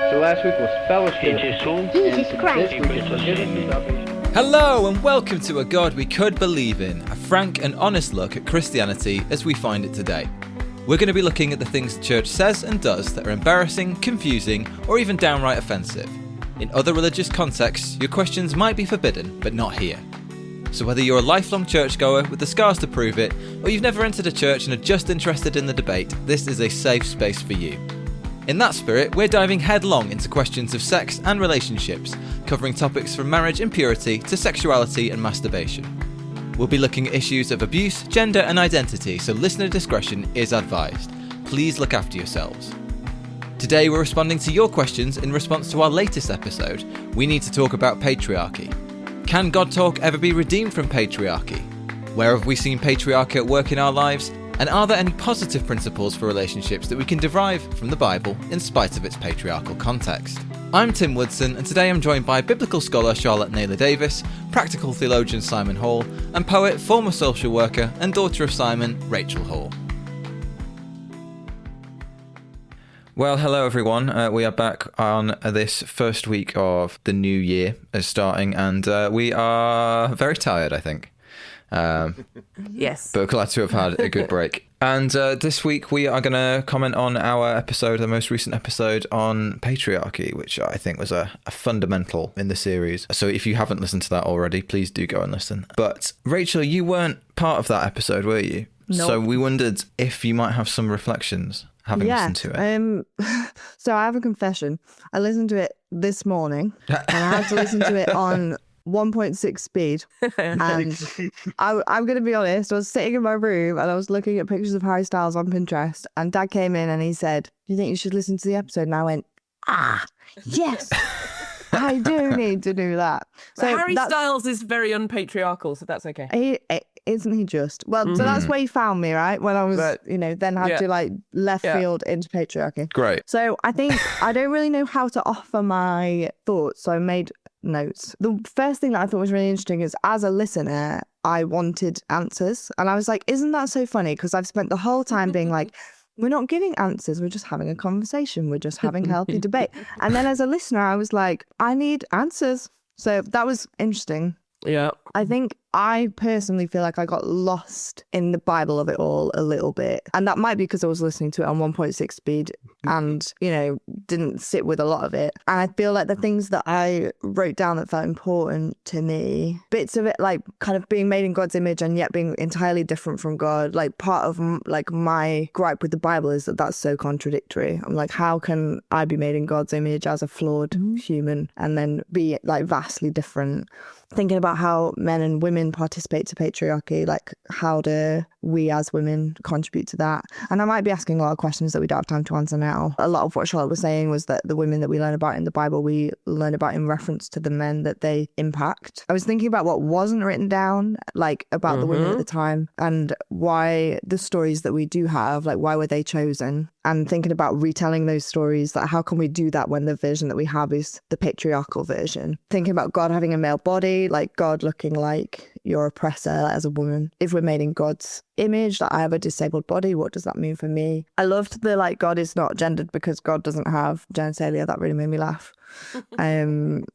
So last week was fellowship. Jesus Christ. This week is forgiveness and salvation. Hello and welcome to A God We Could Believe In, a frank and honest look at Christianity as we find it today. We're going to be looking at the things the church says and does that are embarrassing, confusing, or even downright offensive. In other religious contexts, your questions might be forbidden, but not here. So whether you're a lifelong churchgoer with the scars to prove it, or you've never entered a church and are just interested in the debate, this is a safe space for you. In that spirit, we're diving headlong into questions of sex and relationships, covering topics from marriage and purity to sexuality and masturbation. We'll be looking at issues of abuse, gender and identity, so listener discretion is advised. Please look after yourselves. Today we're responding to your questions in response to our latest episode, We Need to Talk About Patriarchy. Can God talk ever be redeemed from patriarchy? Where have we seen patriarchy at work in our lives? And are there any positive principles for relationships that we can derive from the Bible in spite of its patriarchal context? I'm Tim Woodson, and today I'm joined by biblical scholar Charlotte Naylor Davis, practical theologian Simon Hall, and poet, former social worker, and daughter of Simon, Rachel Hall. Well, hello everyone. We are back on this first week of the new year as starting, and we are very tired, I think. Yes. But glad to have had a good break. And this week we are going to comment on our episode, the most recent episode on patriarchy, which I think was a fundamental in the series. So if you haven't listened to that already, please do go and listen. But Rachel, you weren't part of that episode, were you? No. So we wondered if you might have some reflections having listened to it. So I have a confession. I listened to it this morning and I had to listen to it on 1.6 speed. And I'm going to be honest, I was sitting in my room and I was looking at pictures of Harry Styles on Pinterest, and Dad came in and he said, "Do you think you should listen to the episode?" And I went, yes, I do need to do that. So Harry Styles is very unpatriarchal, so that's okay. Isn't he just? Well, so that's where he found me, right? When I was, then had to like left field into patriarchy. Great. So I think I don't really know how to offer my thoughts. So I made notes. The first thing that I thought was really interesting is, as a listener, I wanted answers. And I was like, isn't that so funny? Because I've spent the whole time being like, we're not giving answers. We're just having a conversation. We're just having healthy debate. And then as a listener, I was like, I need answers. So that was interesting. Yeah. I think I personally feel like I got lost in the Bible of it all a little bit. And that might be because I was listening to it on 1.6 speed and, didn't sit with a lot of it. And I feel like the things that I wrote down that felt important to me, bits of it like kind of being made in God's image and yet being entirely different from God. Like part of like my gripe with the Bible is that that's so contradictory. I'm like, how can I be made in God's image as a flawed human and then be like vastly different? Thinking about how men and women participate to patriarchy, like how do we as women contribute to that? And I might be asking a lot of questions that we don't have time to answer now. A lot of what Charlotte was saying was that the women that we learn about in the Bible, we learn about in reference to the men that they impact. I was thinking about what wasn't written down, like about the women at the time, and why the stories that we do have, like why were they chosen? And thinking about retelling those stories, like how can we do that when the version that we have is the patriarchal version? Thinking about God having a male body, like God looking like your oppressor as a woman. If we're made in God's image, that I have a disabled body, what does that mean for me? I loved the like God is not gendered because God doesn't have genitalia. That really made me laugh.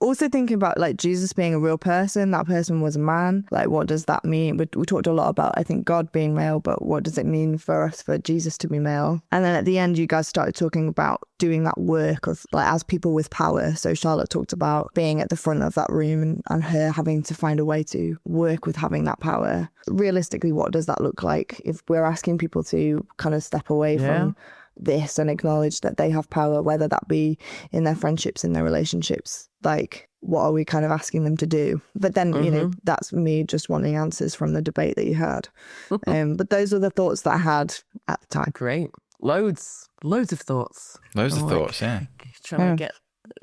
Also thinking about like Jesus being a real person, that person was a man, like what does that mean? We talked a lot about, I think, God being male, but what does it mean for us for Jesus to be male? And then at the end you guys started talking about doing that work of like as people with power. So Charlotte talked about being at the front of that room and her having to find a way to work with having that power. Realistically, what does that look like if we're asking people to kind of step away from this and acknowledge that they have power, whether that be in their friendships, in their relationships? Like, what are we kind of asking them to do? But then, that's me just wanting answers from the debate that you had. But those are the thoughts that I had at the time. Great. Loads of thoughts. Loads of thoughts, yeah.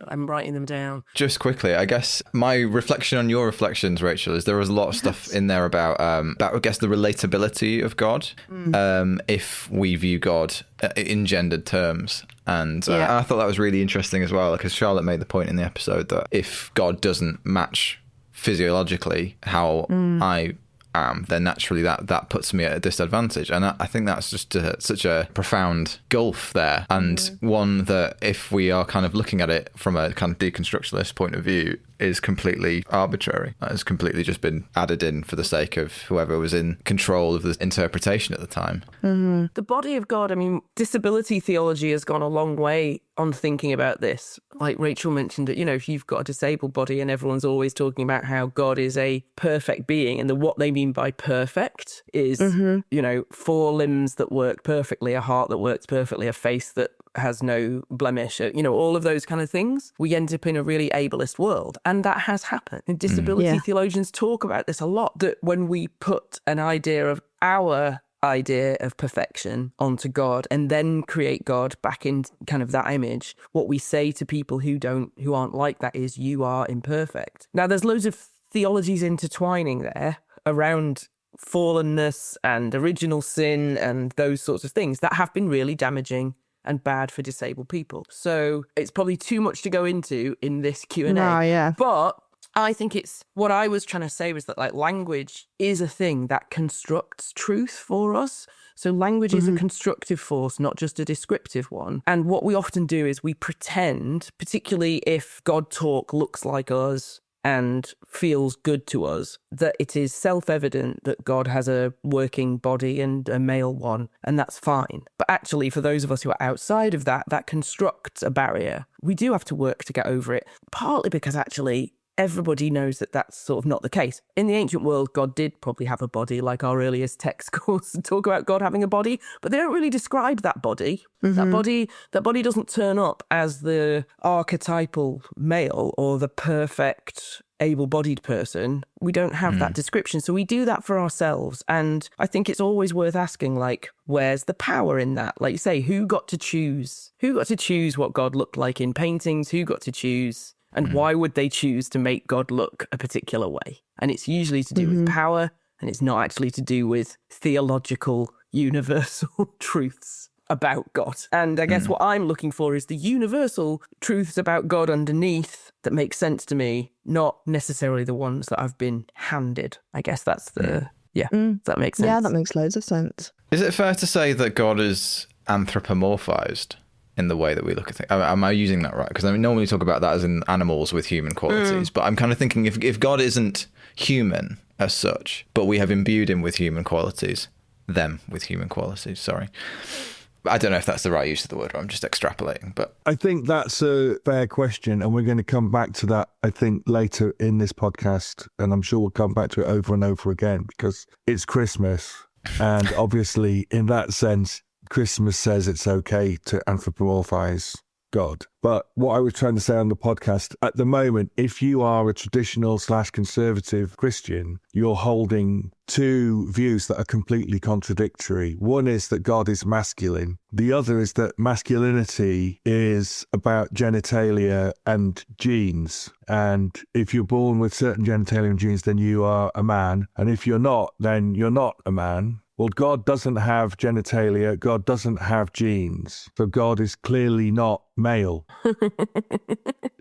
I'm writing them down. Just quickly, I guess my reflection on your reflections, Rachel, is there was a lot of stuff in there about I guess, the relatability of God, if we view God in gendered terms. And I thought that was really interesting as well, because Charlotte made the point in the episode that if God doesn't match physiologically how I am, then naturally that puts me at a disadvantage. And I think that's just such a profound gulf there, and one that, if we are kind of looking at it from a kind of deconstructionist point of view, is completely arbitrary. It's completely just been added in for the sake of whoever was in control of the interpretation at the time. The body of God, I mean, disability theology has gone a long way on thinking about this. Like Rachel mentioned that, if you've got a disabled body, and everyone's always talking about how God is a perfect being, and what they mean by perfect is, 4 limbs that work perfectly, a heart that works perfectly, a face that has no blemish, all of those kind of things. We end up in a really ableist world. And that has happened. And disability theologians talk about this a lot, that when we put an idea of our idea of perfection onto God and then create God back in kind of that image, what we say to people who aren't like that is, you are imperfect. Now, there's loads of theologies intertwining there around fallenness and original sin and those sorts of things that have been really damaging and bad for disabled people. So it's probably too much to go into in this Q&A. No, yeah. But I think what I was trying to say was that, like, language is a thing that constructs truth for us. So language is a constructive force, not just a descriptive one. And what we often do is we pretend, particularly if God talk looks like us and feels good to us, that it is self-evident that God has a working body and a male one, and that's fine. But actually, for those of us who are outside of that constructs a barrier. We do have to work to get over it, partly because actually everybody knows that that's sort of not the case. In the ancient world, God did probably have a body, like our earliest texts talk about God having a body, but they don't really describe that body. That body doesn't turn up as the archetypal male or the perfect able-bodied person. We don't have that description. So we do that for ourselves. And I think it's always worth asking, like, where's the power in that? Like you say, who got to choose? Who got to choose what God looked like in paintings? Who got to choose? And why would they choose to make God look a particular way? And it's usually to do with power, and it's not actually to do with theological, universal truths about God. And I guess what I'm looking for is the universal truths about God underneath that make sense to me, not necessarily the ones that I've been handed. I guess that's the... Does that make sense? Yeah, that makes loads of sense. Is it fair to say that God is anthropomorphized in the way that we look at things? Am I using that right? Because I normally talk about that as in animals with human qualities, but I'm kind of thinking if God isn't human as such, but we have imbued him with human qualities, sorry. I don't know if that's the right use of the word, or I'm just extrapolating, but I think that's a fair question, and we're going to come back to that, I think, later in this podcast, and I'm sure we'll come back to it over and over again, because it's Christmas, and obviously, in that sense, Christmas says it's okay to anthropomorphize God. But what I was trying to say on the podcast, at the moment, if you are a traditional/conservative Christian, you're holding two views that are completely contradictory. One is that God is masculine. The other is that masculinity is about genitalia and genes. And if you're born with certain genitalia and genes, then you are a man. And if you're not, then you're not a man. Well, God doesn't have genitalia, God doesn't have genes, so God is clearly not male.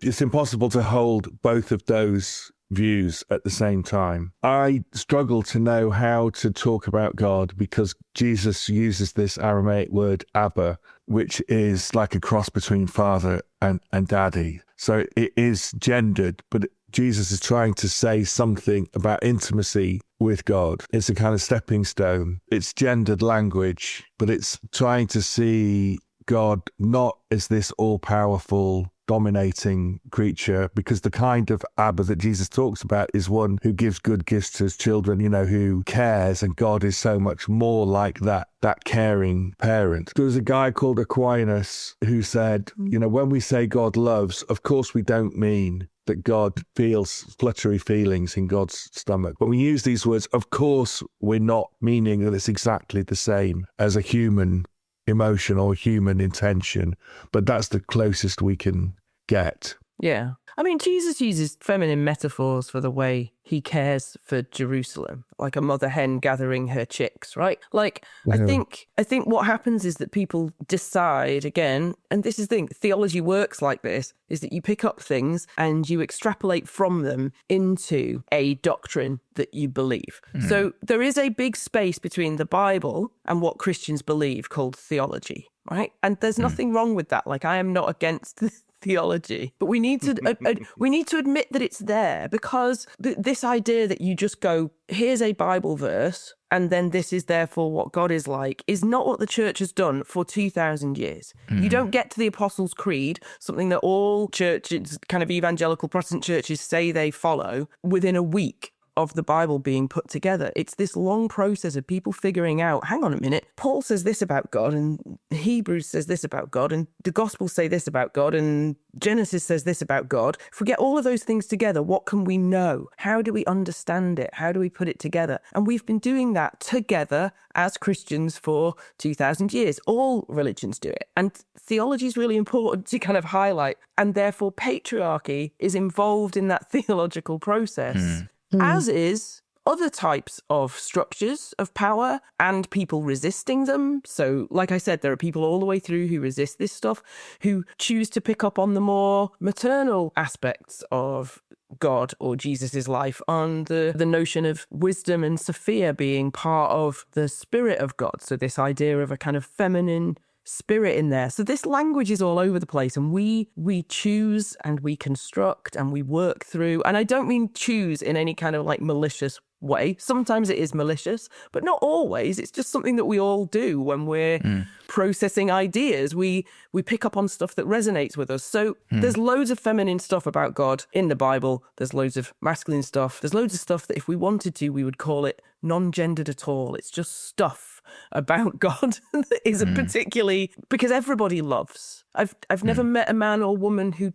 It's impossible to hold both of those views at the same time. I struggle to know how to talk about God because Jesus uses this Aramaic word Abba, which is like a cross between father and daddy. So it is gendered, but Jesus is trying to say something about intimacy with God. It's a kind of stepping stone. It's gendered language, but it's trying to see God not as this all-powerful, dominating creature, because the kind of Abba that Jesus talks about is one who gives good gifts to his children, who cares, and God is so much more like that caring parent. There was a guy called Aquinas who said, when we say God loves, of course we don't mean that God feels fluttery feelings in God's stomach. But we use these words, of course we're not meaning that it's exactly the same as a human emotion or human intention, but that's the closest we can get. Yeah. I mean, Jesus uses feminine metaphors for the way he cares for Jerusalem, like a mother hen gathering her chicks, right? Like, I think what happens is that people decide again, and this is the thing, theology works like this, is that you pick up things and you extrapolate from them into a doctrine that you believe. So there is a big space between the Bible and what Christians believe called theology, right? And there's nothing wrong with that. Like, I am not against theology, but we need to admit that it's there, because this idea that you just go, here's a Bible verse and then this is therefore what God is like, is not what the church has done for 2,000 years. You don't get to the Apostles' Creed, something that all churches, kind of evangelical Protestant churches, say they follow, within a week of the Bible being put together. It's this long process of people figuring out, hang on a minute, Paul says this about God, and Hebrews says this about God, and the Gospels say this about God, and Genesis says this about God. If we get all of those things together, what can we know? How do we understand it? How do we put it together? And we've been doing that together as Christians for 2,000 years. All religions do it. And theology is really important to kind of highlight. And therefore, patriarchy is involved in that theological process. As is other types of structures of power and people resisting them. So, like I said, there are people all the way through who resist this stuff, who choose to pick up on the more maternal aspects of God or Jesus's life, on the notion of wisdom and Sophia being part of the spirit of God. So this idea of a kind of feminine spirit in there. So this language is all over the place, and we choose and we construct and we work through. And I don't mean choose in any kind of like malicious way. Sometimes it is malicious, but not always. It's just something that we all do when we're processing ideas. We pick up on stuff that resonates with us. So there's loads of feminine stuff about God in the Bible. There's loads of masculine stuff. There's loads of stuff that if we wanted to, we would call it non-gendered at all. It's just stuff about God that isn't particularly, because everybody loves. I've never met a man or woman who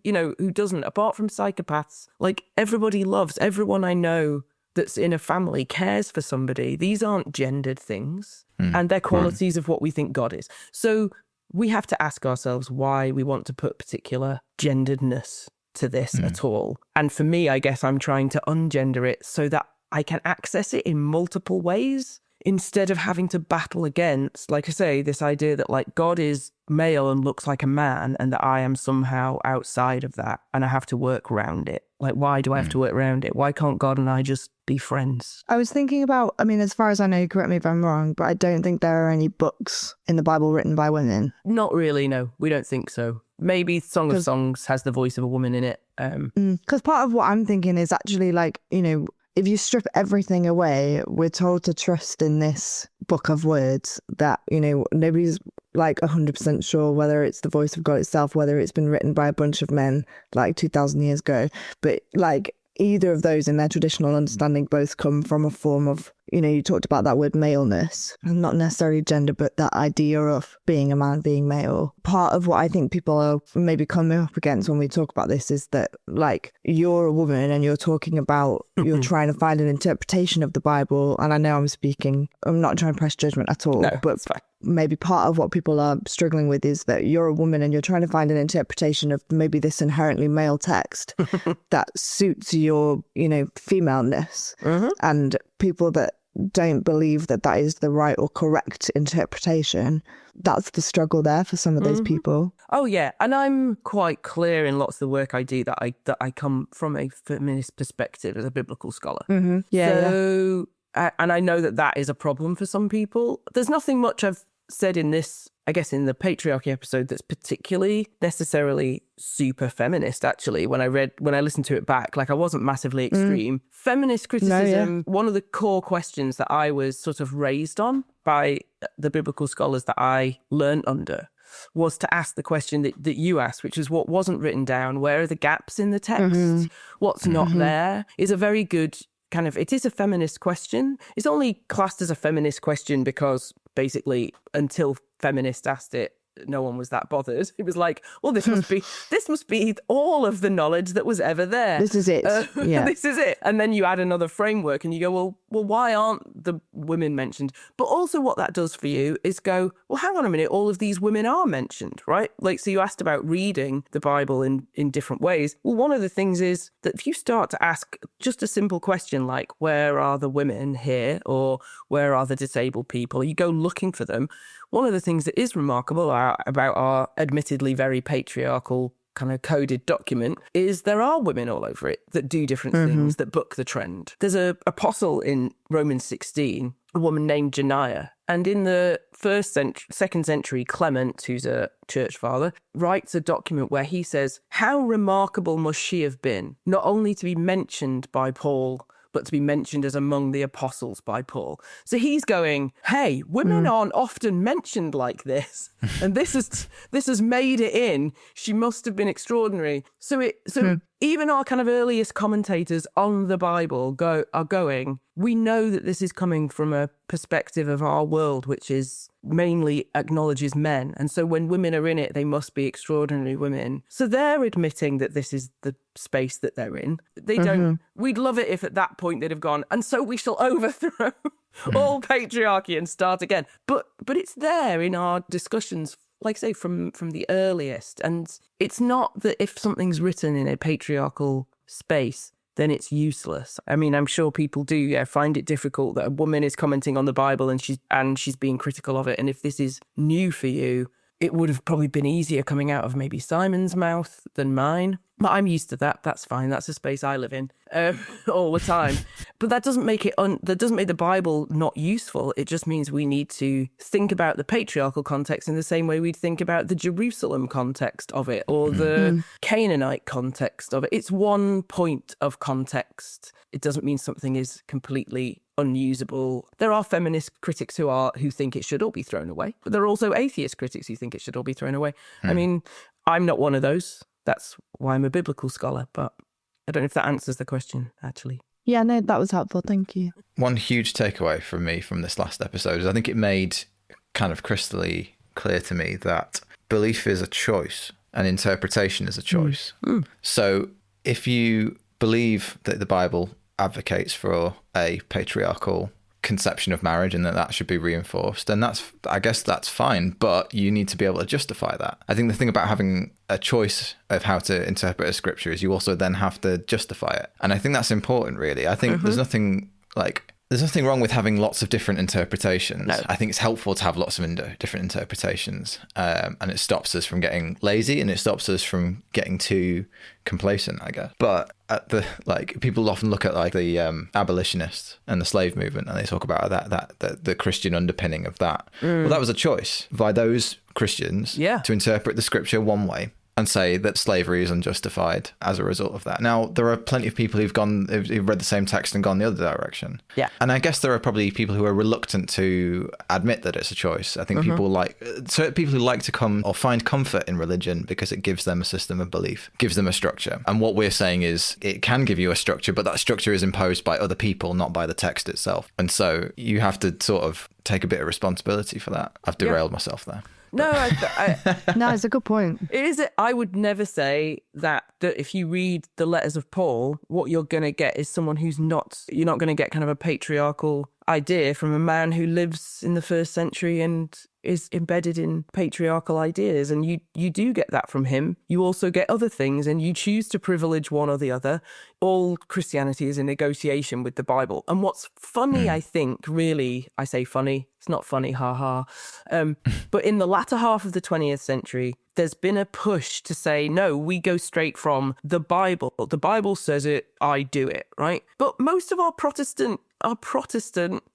doesn't, apart from psychopaths. Like, everybody loves. Everyone I know that's in a family cares for somebody. These aren't gendered things, and they're qualities of what we think God is. So we have to ask ourselves why we want to put particular genderedness to this at all. And for me, I guess I'm trying to ungender it so that I can access it in multiple ways, instead of having to battle against, like I say, this idea that like God is male and looks like a man, and that I am somehow outside of that and I have to work around it. Like, why do I have to work around it? Why can't God and I just be friends? I was thinking about, I mean, as far as I know, correct me if I'm wrong, but I don't think there are any books in the Bible written by women. Not really, no. We don't think so. Maybe Song of Songs has the voice of a woman in it. Because part of what I'm thinking is actually like, if you strip everything away, we're told to trust in this book of words that, nobody's like 100% sure whether it's the voice of God itself, whether it's been written by a bunch of men like 2,000 years ago. But like either of those in their traditional understanding both come from a form of, you talked about that word maleness, not necessarily gender, but that idea of being a man, being male. Part of what I think people are maybe coming up against when we talk about this is that, like, you're a woman and you're talking about, you're trying to find an interpretation of the Bible. And I know I'm not trying to press judgment at all, no, but maybe part of what people are struggling with is that you're a woman and you're trying to find an interpretation of maybe this inherently male text that suits your, femaleness. And people that don't believe that that is the right or correct interpretation, that's the struggle there for some of those people. Oh yeah, and I'm quite clear in lots of the work I do that I come from a feminist perspective as a biblical scholar. And I know that is a problem for some people. There's nothing much I've said in this, I guess, in the patriarchy episode that's particularly necessarily super feminist, actually. When I listened to it back, like, I wasn't massively extreme. Feminist criticism, one of the core questions that I was sort of raised on by the biblical scholars that I learned under was to ask the question that you asked, which is what wasn't written down, where are the gaps in the text, what's not there, is a very good kind of, it is a feminist question. It's only classed as a feminist question because basically until feminists asked it, no one was that bothered. It was like, well, this must be all of the knowledge that was ever there. This is it. Yeah. This is it. And then you add another framework and you go, well, why aren't the women mentioned? But also what that does for you is go, well, hang on a minute, all of these women are mentioned, right? Like, so you asked about reading the Bible in different ways. Well, one of the things is that if you start to ask just a simple question like, where are the women here? Or where are the disabled people? You go looking for them. One of the things that is remarkable about our admittedly very patriarchal kind of coded document is there are women all over it that do different things, that buck the trend. There's a apostle in Romans 16, a woman named Janaiah. And in the second century, Clement, who's a church father, writes a document where he says, how remarkable must she have been, not only to be mentioned by Paul, but to be mentioned as among the apostles by Paul. So he's going, hey, women aren't often mentioned like this. And this has made it in. She must have been extraordinary. So even our kind of earliest commentators on the Bible are going, we know that this is coming from a perspective of our world, which is mainly acknowledges men. And so when women are in it, they must be extraordinary women. So they're admitting that this is the space that they're in. They don't, we'd love it if at that point they'd have gone, and so we shall overthrow all patriarchy and start again. But it's there in our discussions, like I say, from the earliest. And it's not that if something's written in a patriarchal space, then it's useless. I mean, I'm sure people do find it difficult that a woman is commenting on the Bible and she's being critical of it. And if this is new for you, it would have probably been easier coming out of maybe Simon's mouth than mine. But I'm used to that. That's fine. That's a space I live in all the time. But that doesn't make that doesn't make the Bible not useful. It just means we need to think about the patriarchal context in the same way we'd think about the Jerusalem context of it or the Canaanite context of it. It's one point of context. It doesn't mean something is completely unusable. There are feminist critics who think it should all be thrown away. But there are also atheist critics who think it should all be thrown away. I mean, I'm not one of those. That's why I'm a biblical scholar, but I don't know if that answers the question, actually. Yeah, no, that was helpful. Thank you. One huge takeaway from me from this last episode is I think it made kind of crystally clear to me that belief is a choice and interpretation is a choice. So if you believe that the Bible advocates for a patriarchal conception of marriage and that should be reinforced, and I guess that's fine, but you need to be able to justify that. I think the thing about having a choice of how to interpret a scripture is you also then have to justify it, and I think that's important, really. I think there's nothing wrong with having lots of different interpretations. No. I think it's helpful to have lots of different interpretations, and it stops us from getting lazy and it stops us from getting too complacent, I guess. But people often look at the abolitionists and the slave movement, and they talk about the Christian underpinning of that. Well, that was a choice by those Christians to interpret the scripture one way and say that slavery is unjustified as a result of that. Now, there are plenty of people who've read the same text and gone the other direction. Yeah. And I guess there are probably people who are reluctant to admit that it's a choice. I think people who like to come or find comfort in religion because it gives them a system of belief, gives them a structure. And what we're saying is it can give you a structure, but that structure is imposed by other people, not by the text itself. And so you have to sort of take a bit of responsibility for that. I've derailed myself there. No, no, it's a good point. It is. I would never say that if you read the letters of Paul, what you're going to get is someone you're not going to get kind of a patriarchal idea from a man who lives in the first century and is embedded in patriarchal ideas. And you do get that from him. You also get other things and you choose to privilege one or the other. All Christianity is a negotiation with the Bible. And what's funny, I think, really, I say funny, it's not funny, ha. But in the latter half of the 20th century, there's been a push to say, no, we go straight from the Bible. The Bible says it, I do it, right? But most of our Protestant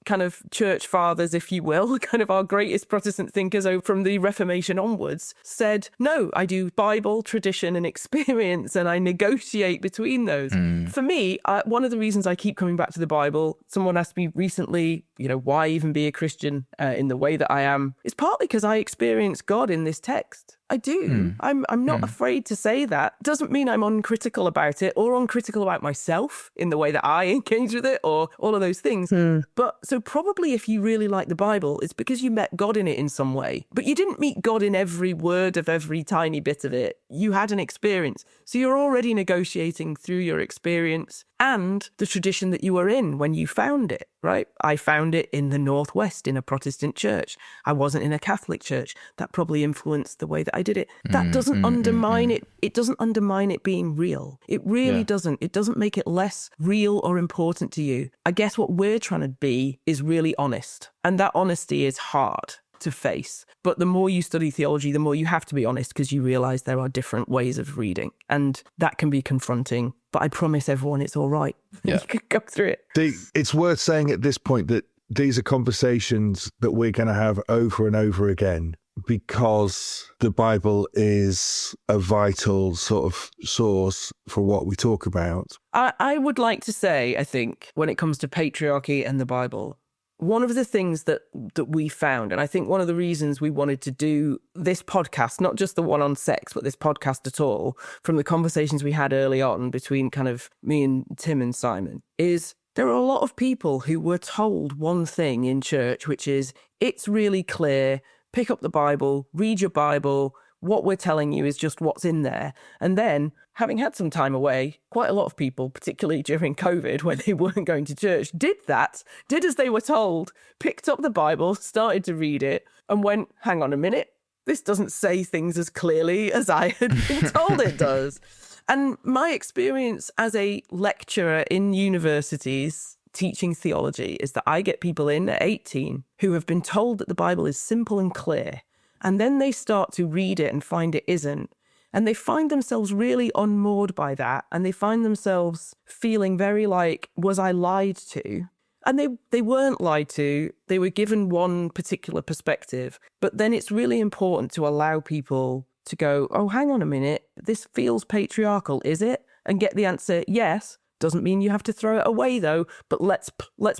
kind of church fathers, if you will, kind of our greatest Protestant thinkers from the Reformation onwards, said, no, I do Bible, tradition and experience, and I negotiate between those. For me, one of the reasons I keep coming back to the Bible, someone asked me recently, why even be a Christian in the way that I am, is partly because I experience God in this text. I do. I'm not afraid to say that. Doesn't mean I'm uncritical about it or uncritical about myself in the way that I engage with it or all of those things. But so probably if you really like the Bible, it's because you met God in it in some way. But you didn't meet God in every word of every tiny bit of it. You had an experience. So you're already negotiating through your experience and the tradition that you were in when you found it, right? I found it in the Northwest in a Protestant church. I wasn't in a Catholic church. That probably influenced the way that I did it. That doesn't undermine it. It doesn't undermine it being real. It really doesn't. It doesn't make it less real or important to you. I guess what we're trying to be is really honest. And that honesty is hard to face. But the more you study theology, the more you have to be honest because you realize there are different ways of reading. And that can be confronting. But I promise everyone it's all right. You can go through it. It's worth saying at this point that these are conversations that we're going to have over and over again because the Bible is a vital sort of source for what we talk about. I would like to say, I think, when it comes to patriarchy and the Bible, one of the things that we found, and I think one of the reasons we wanted to do this podcast, not just the one on sex, but this podcast at all, from the conversations we had early on between kind of me and Tim and Simon, is there are a lot of people who were told one thing in church, which is, it's really clear, pick up the Bible, read your Bible, what we're telling you is just what's in there. And then, having had some time away, quite a lot of people, particularly during COVID, when they weren't going to church, did as they were told, picked up the Bible, started to read it, and went, hang on a minute, this doesn't say things as clearly as I had been told it does. And my experience as a lecturer in universities teaching theology is that I get people in at 18 who have been told that the Bible is simple and clear. And then they start to read it and find it isn't. And they find themselves really unmoored by that. And they find themselves feeling very like, was I lied to? And they weren't lied to. They were given one particular perspective. But then it's really important to allow people to go, oh, hang on a minute. This feels patriarchal, is it? And get the answer, yes. Doesn't mean you have to throw it away, though. But let's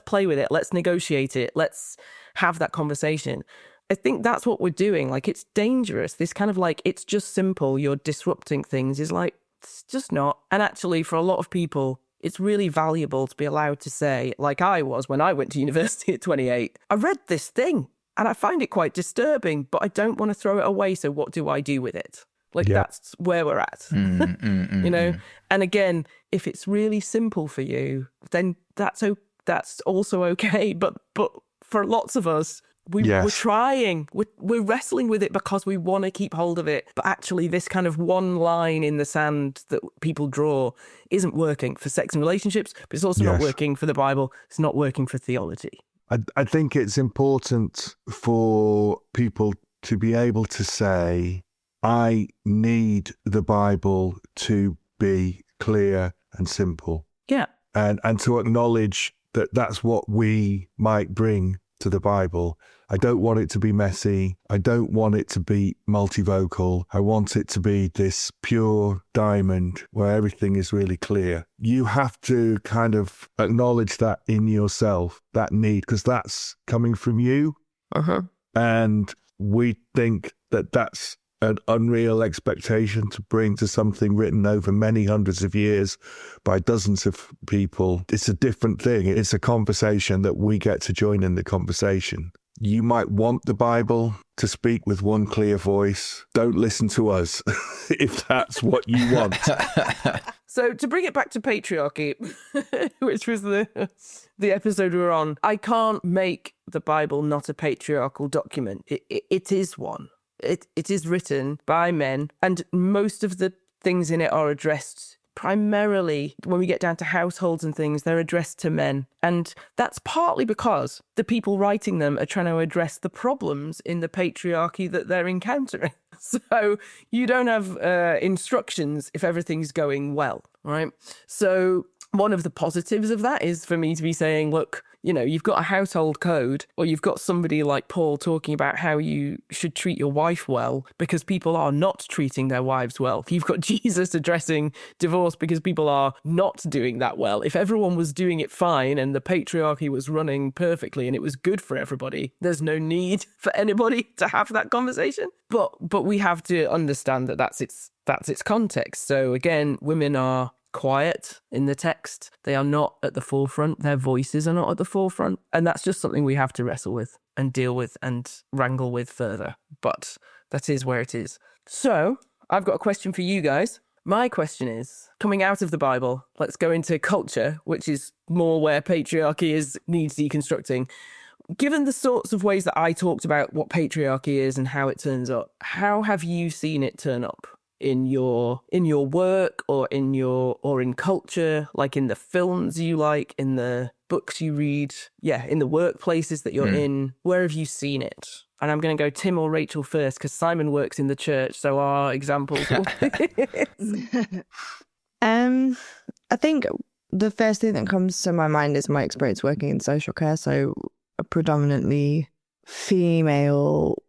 play with it. Let's negotiate it. Let's have that conversation. I think that's what we're doing. Like, it's dangerous. This kind of like, it's just simple, you're disrupting things is like, it's just not. And actually, for a lot of people, it's really valuable to be allowed to say, like I was when I went to university at 28, I read this thing and I find it quite disturbing, but I don't want to throw it away. So what do I do with it? Like, that's where we're at, you know? And again, if it's really simple for you, then that's also okay. But for lots of us, we're trying, we're wrestling with it because we want to keep hold of it. But actually, this kind of one line in the sand that people draw isn't working for sex and relationships, but it's also not working for the Bible. It's not working for theology. I think it's important for people to be able to say, I need the Bible to be clear and simple. Yeah. And to acknowledge that that's what we might bring to the Bible. I don't want it to be messy. I don't want it to be multivocal. I want it to be this pure diamond where everything is really clear. You have to kind of acknowledge that in yourself, that need, because that's coming from you. And we think that that's an unreal expectation to bring to something written over many hundreds of years by dozens of people. It's a different thing. It's a conversation that we get to join in the conversation. You might want the Bible to speak with one clear voice. Don't listen to us if that's what you want. So to bring it back to patriarchy, which was the episode we were on, I can't make the Bible not a patriarchal document. It is one. It is written by men, and most of the things in it are addressed primarily, when we get down to households and things, they're addressed to men. And that's partly because the people writing them are trying to address the problems in the patriarchy that they're encountering. So you don't have instructions if everything's going well, right? So one of the positives of that is for me to be saying, look, you know, you've got a household code, or you've got somebody like Paul talking about how you should treat your wife well because people are not treating their wives well. You've got Jesus addressing divorce because people are not doing that well. If everyone was doing it fine and the patriarchy was running perfectly and it was good for everybody, there's no need for anybody to have that conversation. But we have to understand that that's its context. So again, women are quiet in the text. They are not at the forefront. Their voices are not at the forefront. And that's just something we have to wrestle with and deal with and wrangle with further. But that is where it is. So I've got a question for you guys. My question is, coming out of the Bible, let's go into culture, which is more where patriarchy needs deconstructing. Given the sorts of ways that I talked about what patriarchy is and how it turns up, how have you seen it turn up in your work or in culture, like in the films you like, in the books you read, in the workplaces that you're in? Where have you seen it? And I'm going to go Tim or Rachel first because Simon works in the church, so our examples. I think the first thing that comes to my mind is my experience working in social care, so a predominantly female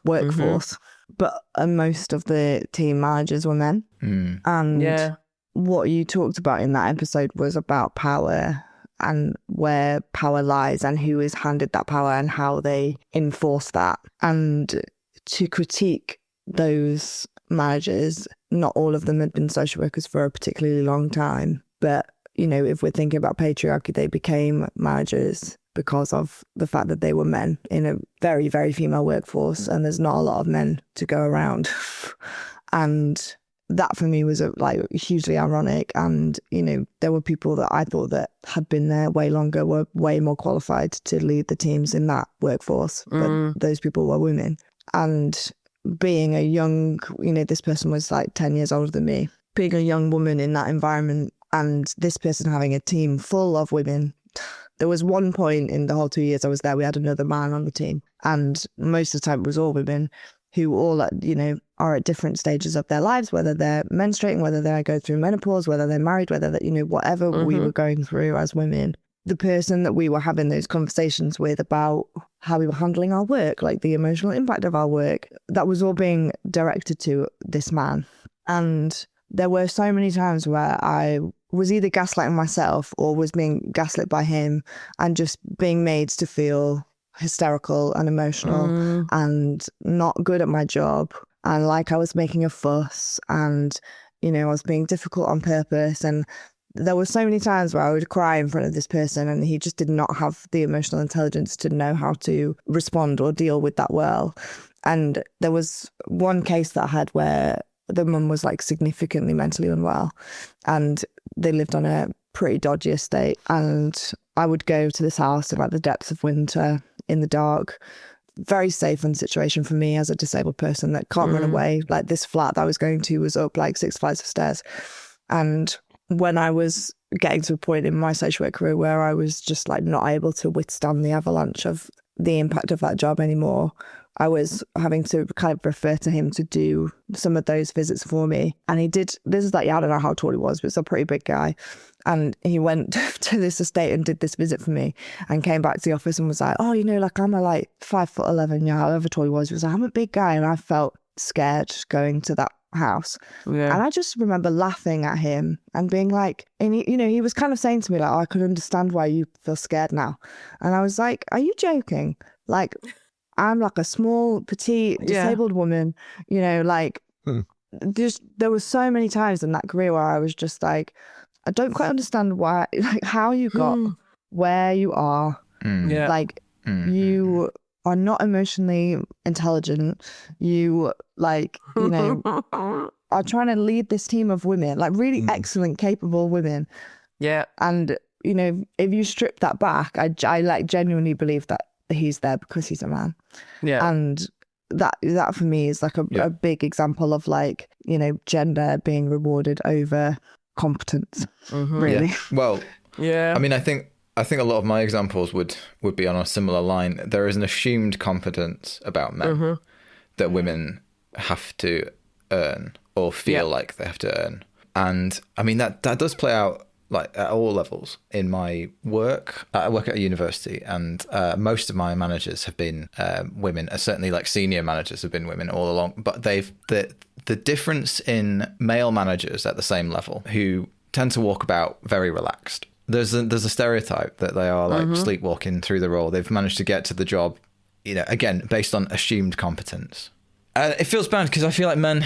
workforce. But most of the team managers were men. And what you talked about in that episode was about power and where power lies and who is handed that power and how they enforce that. And to critique those managers, not all of them had been social workers for a particularly long time. But, you know, if we're thinking about patriarchy, they became managers because of the fact that they were men in a very, very female workforce, and there's not a lot of men to go around. And that for me was hugely ironic. And, you know, there were people that I thought that had been there way longer, were way more qualified to lead the teams in that workforce. But those people were women. And being a young, you know, this person was like 10 years older than me, being a young woman in that environment and this person having a team full of women. There was one point in the whole 2 years I was there, we had another man on the team. And most of the time it was all women who all, you know, are at different stages of their lives, whether they're menstruating, whether they go through menopause, whether they're married, whether that, you know, whatever we were going through as women. The person that we were having those conversations with about how we were handling our work, like the emotional impact of our work, that was all being directed to this man. And there were so many times where I was either gaslighting myself or was being gaslit by him and just being made to feel hysterical and emotional and not good at my job and like I was making a fuss and, you know, I was being difficult on purpose. And there were so many times where I would cry in front of this person and he just did not have the emotional intelligence to know how to respond or deal with that well. And there was one case that I had where the mum was like significantly mentally unwell and they lived on a pretty dodgy estate. And I would go to this house in like the depths of winter in the dark. Very safe situation for me as a disabled person that can't run away. Like this flat that I was going to was up like 6 flights of stairs. And when I was getting to a point in my social work career where I was just like not able to withstand the avalanche of the impact of that job anymore, I was having to kind of refer to him to do some of those visits for me. And he did, this is like, I don't know how tall he was, but he's a pretty big guy. And he went to this estate and did this visit for me and came back to the office and was like, oh, you know, like I'm a like 5'11", yeah, however tall he was like, I'm a big guy. And I felt scared going to that house. Yeah. And I just remember laughing at him and being like, and he, you know, he was kind of saying to me like, oh, I could understand why you feel scared now. And I was like, are you joking? Like, I'm like a small, petite, disabled woman, you know, like just there were so many times in that career where I was just like, I don't quite understand why, like how you got where you are. Like you are not emotionally intelligent. You like, you know, are trying to lead this team of women, like really excellent, capable women. Yeah. And, you know, if you strip that back, I like genuinely believe that he's there because he's a man. Yeah. And that for me is like a big example of like, you know, gender being rewarded over competence, really. Yeah. Well, I mean, I think a lot of my examples would be on a similar line. There is an assumed competence about men that women have to earn or feel like they have to earn. And I mean, that does play out like at all levels in my work. I work at a university, and most of my managers have been women. Certainly, like senior managers have been women all along. But the difference in male managers at the same level who tend to walk about very relaxed. There's a stereotype that they are like sleepwalking through the role. They've managed to get to the job, again based on assumed competence. It feels bad because I feel like men,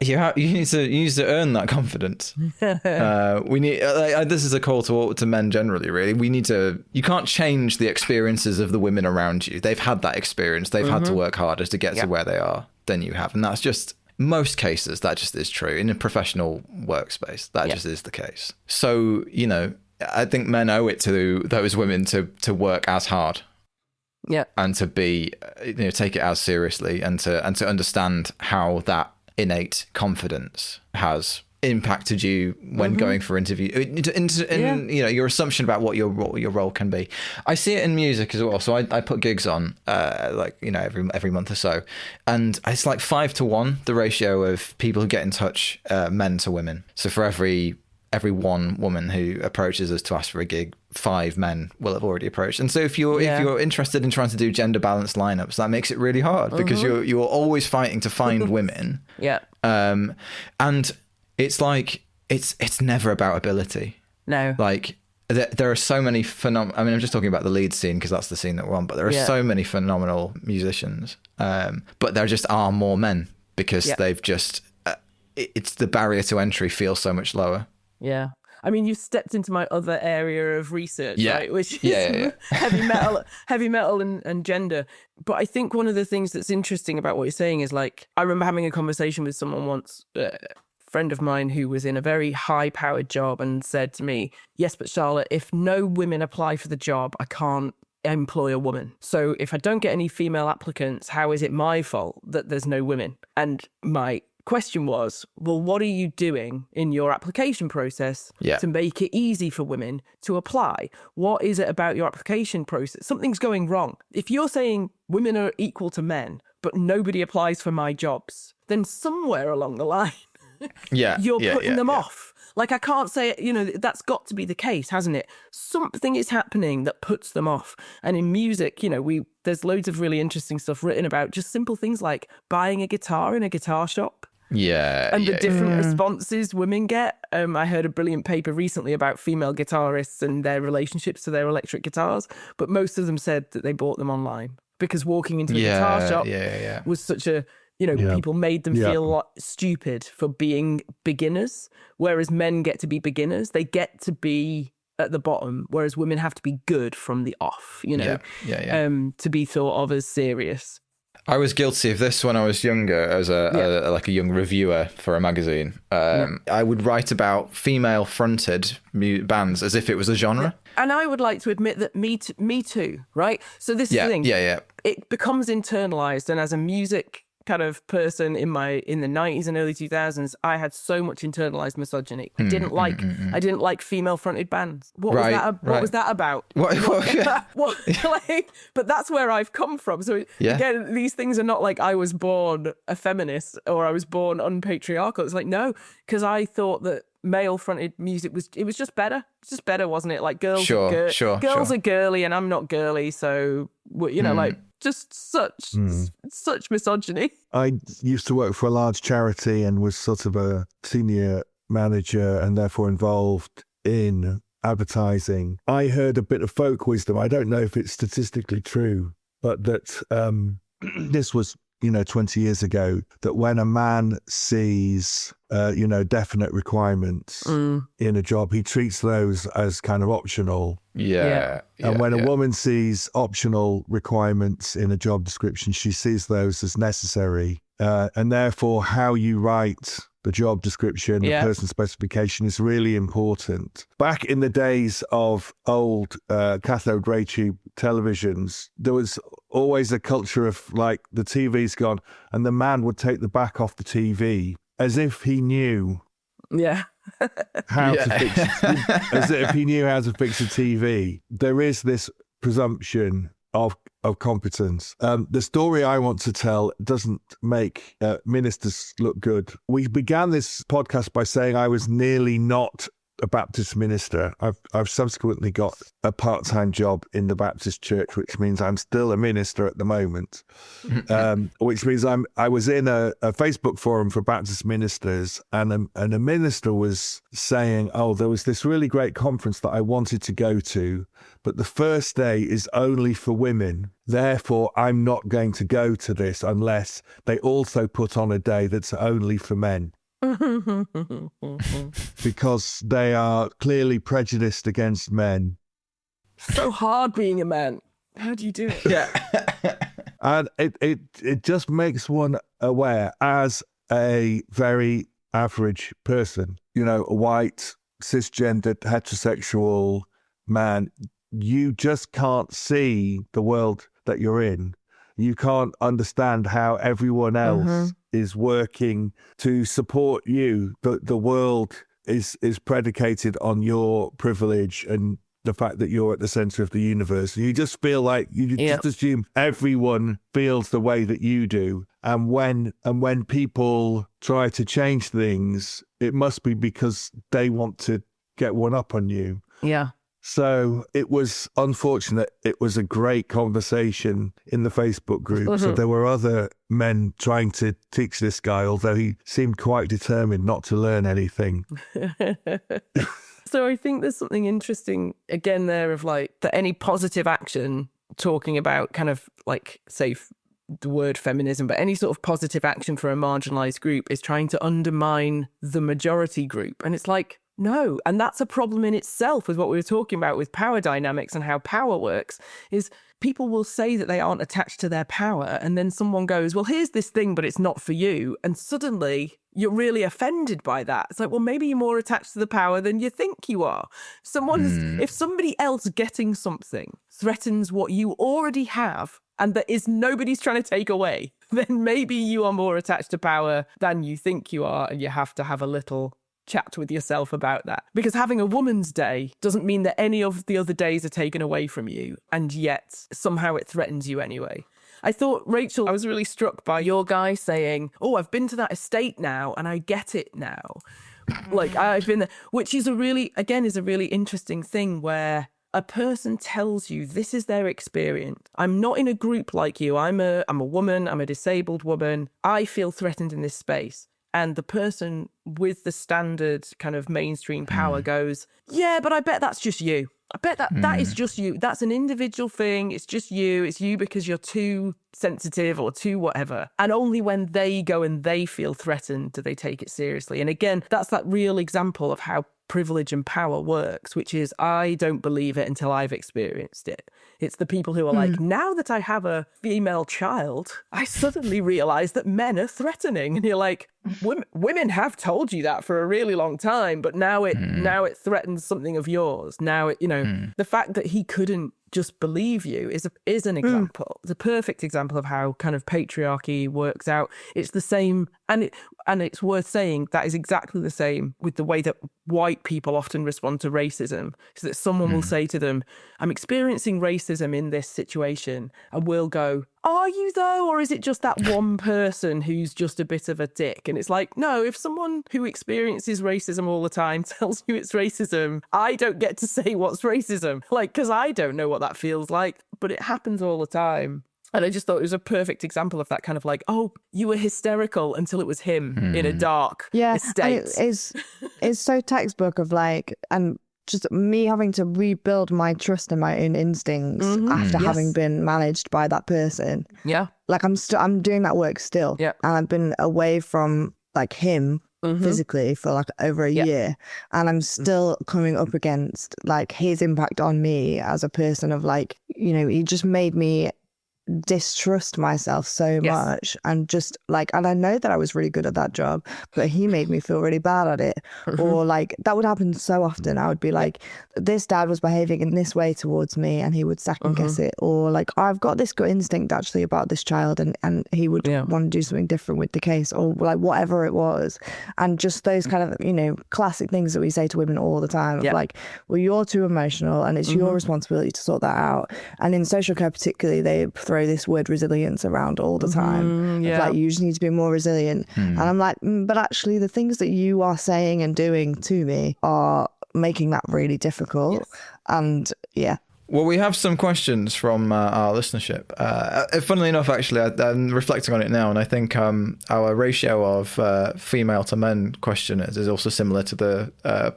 you need to earn that confidence. We need this is a call to men generally. Really, you can't change the experiences of the women around you. They've had that experience. They've had to work harder to get to where they are than you have, and that's just most cases. That just is true in a professional workspace. That just is the case. So I think men owe it to those women to work as hard. Yeah. And to be, take it as seriously and to understand how that innate confidence has impacted you when going for interview your assumption about what your role can be. I see it in music as well. So I put gigs on every month or so, and it's like 5-1 the ratio of people who get in touch, men to women. So for every one woman who approaches us to ask for a gig, 5 men will have already approached. And so if you're interested in trying to do gender balanced lineups, that makes it really hard because you're always fighting to find women. Yeah. And it's like it's never about ability. No. Like there are so many phenomenal. I mean, I'm just talking about the lead scene because that's the scene that we're on. But there are so many phenomenal musicians. But there just are more men because they've just. It's the barrier to entry feels so much lower. Yeah. I mean, you stepped into my other area of research, right? Which is heavy metal and gender. But I think one of the things that's interesting about what you're saying is like, I remember having a conversation with someone once, a friend of mine who was in a very high-powered job and said to me, yes, but Charlotte, if no women apply for the job, I can't employ a woman. So if I don't get any female applicants, how is it my fault that there's no women? And my question was, well, what are you doing in your application process to make it easy for women to apply? What is it about your application process? Something's going wrong. If you're saying women are equal to men, but nobody applies for my jobs, then somewhere along the line, you're putting them off. Like, I can't say, that's got to be the case, hasn't it? Something is happening that puts them off. And in music, there's loads of really interesting stuff written about just simple things like buying a guitar in a guitar shop. And the different responses women get. I heard a brilliant paper recently about female guitarists and their relationships to their electric guitars, but most of them said that they bought them online because walking into a guitar shop was such a, people made them feel stupid for being beginners, whereas men get to be beginners. They get to be at the bottom, whereas women have to be good from the off, to be thought of as serious. I was guilty of this when I was younger as a young reviewer for a magazine. I would write about female-fronted bands as if it was a genre. And I would like to admit that me too, right? So this is the thing. It becomes internalized, and as a music kind of person in the 90s and early 2000s, I had so much internalized misogyny. I didn't like female fronted bands. What was that about? But that's where I've come from. So again, these things are not like I was born a feminist or I was born unpatriarchal. It's like, no, because I thought that male fronted music was just better. It's just better, wasn't it? Like girls are girly and I'm not girly, so like just such misogyny. I used to work for a large charity and was sort of a senior manager and therefore involved in advertising. I heard a bit of folk wisdom. I don't know if it's statistically true, but that this was 20 years ago, that when a man sees, definite requirements in a job, he treats those as kind of optional. And when a woman sees optional requirements in a job description, she sees those as necessary. And therefore, how you write the job description, the person specification is really important. Back in the days of old cathode ray tube televisions, there was always a culture of like the TV's gone and the man would take the back off the TV as if he knew how to fix it, as if he knew how to fix a TV. There is this presumption of competence. The story I want to tell doesn't make ministers look good. We began this podcast by saying I was nearly not a Baptist minister. I've subsequently got a part-time job in the Baptist church, which means I'm still a minister at the moment. Which means I was in a Facebook forum for Baptist ministers, and a minister was saying, "Oh, there was this really great conference that I wanted to go to, but the first day is only for women. Therefore, I'm not going to go to this unless they also put on a day that's only for men." Because they are clearly prejudiced against men. So hard being a man. How do you do it? Yeah. And it just makes one aware, as a very average person, you know, a white, cisgendered, heterosexual man, you just can't see the world that you're in. You can't understand how everyone else is working to support you. The world is predicated on your privilege and the fact that you're at the center of the universe. You just feel like you just assume everyone feels the way that you do. And when people try to change things, it must be because they want to get one up on you. Yeah. So it was unfortunate. It was a great conversation in the Facebook group. So there were other men trying to teach this guy, although he seemed quite determined not to learn anything. So I think there's something interesting again there of like that any positive action, talking about kind of like, say, the word feminism, but any sort of positive action for a marginalized group is trying to undermine the majority group. And it's like, no. And that's a problem in itself with what we were talking about with power dynamics and how power works, is people will say that they aren't attached to their power. And then someone goes, well, here's this thing, but it's not for you. And suddenly you're really offended by that. It's like, well, maybe you're more attached to the power than you think you are. If somebody else getting something threatens what you already have and that is nobody's trying to take away, then maybe you are more attached to power than you think you are. And you have to have a little chat with yourself about that. Because having a woman's day doesn't mean that any of the other days are taken away from you, and yet somehow it threatens you anyway. I thought, Rachel, I was really struck by your guy saying, oh, I've been to that estate now and I get it now. Like, I've been there, which is a really interesting thing where a person tells you this is their experience. I'm not in a group like you. I'm a woman. I'm a disabled woman. I feel threatened in this space. And the person with the standard kind of mainstream power goes, yeah, but I bet that's just you. I bet that is just you. That's an individual thing. It's just you. It's you because you're too sensitive or too whatever. And only when they go and they feel threatened do they take it seriously. And again, that's that real example of how privilege and power works, which is I don't believe it until I've experienced it. It's the people who are like, now that I have a female child, I suddenly realize that men are threatening. And you're like, women have told you that for a really long time, but now it threatens something of yours. Now it, the fact that he couldn't just believe you is an example. It's a perfect example of how kind of patriarchy works out. It's the same, and it's worth saying that is exactly the same with the way that white people often respond to racism. So that someone will say to them, I'm experiencing racism in this situation, and we'll go, are you though? Or is it just that one person who's just a bit of a dick? And it's like, no, if someone who experiences racism all the time tells you it's racism, I don't get to say what's racism. Like, because I don't know what that feels like, but it happens all the time. And I just thought it was a perfect example of that kind of like, oh, you were hysterical until it was him in a dark estate. It's so textbook of like, and just me having to rebuild my trust in my own instincts after having been managed by that person. Yeah. Like I'm doing that work still. Yeah. And I've been away from like him physically for like over a year. And I'm still coming up against like his impact on me as a person of like, he just made me distrust myself so much, and just like, and I know that I was really good at that job, but he made me feel really bad at it. Or like that would happen so often. I would be like, this dad was behaving in this way towards me, and he would second guess it. Or like, I've got this gut instinct actually about this child, and he would want to do something different with the case, or like whatever it was. And just those kind of classic things that we say to women all the time of like, well, you're too emotional and it's your responsibility to sort that out. And in social care particularly, they throw this word resilience around all the time. Like, you just need to be more resilient. And I'm like, but actually the things that you are saying and doing to me are making that really difficult. And yeah. Well, we have some questions from our listenership. Funnily enough, actually, I'm reflecting on it now, and I think our ratio of female to men questioners is also similar to the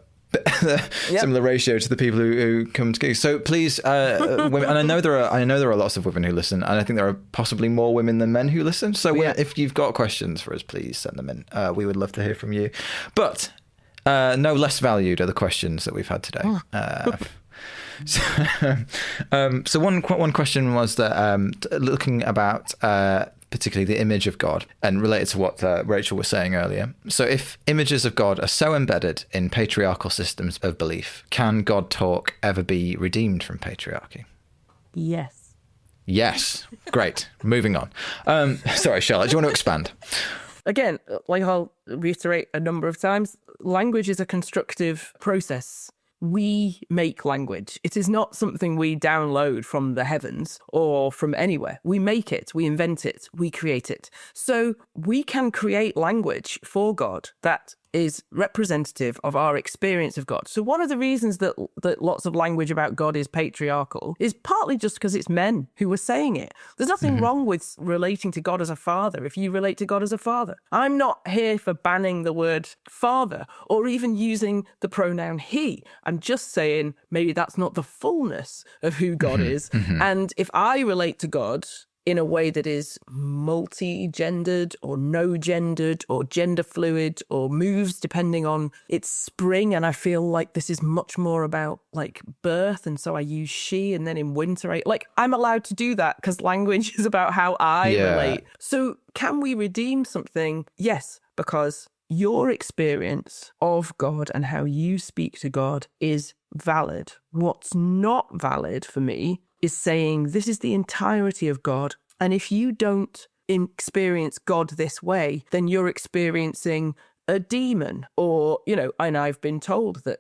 similar ratio to the people who come to gigs. So please, women, and I know there are lots of women who listen, and I think there are possibly more women than men who listen. So if you've got questions for us, please send them in. We would love to hear from you. But no less valued are the questions that we've had today. So one question was that looking about particularly the image of God, and related to what Rachel was saying earlier. So if images of God are so embedded in patriarchal systems of belief, can God talk ever be redeemed from patriarchy? Yes. Great. Moving on. Sorry, Charlotte, do you want to expand? Again, like I'll reiterate a number of times, language is a constructive process. We make language. It is not something we download from the heavens or from anywhere. We make it, we invent it, we create it. So we can create language for God that is representative of our experience of God. So one of the reasons that lots of language about God is patriarchal is partly just because it's men who are saying it. There's nothing wrong with relating to God as a father if you relate to God as a father. I'm not here for banning the word father or even using the pronoun he. I'm just saying maybe that's not the fullness of who God is. And if I relate to God in a way that is multi-gendered or no-gendered or gender fluid or moves depending on its spring, and I feel like this is much more about like birth, and so I use she, and then in winter I'm allowed to do that because language is about how I relate. So can we redeem something? Yes, because your experience of God and how you speak to God is valid. What's not valid for me is saying this is the entirety of God. And if you don't experience God this way, then you're experiencing a demon or, and I've been told that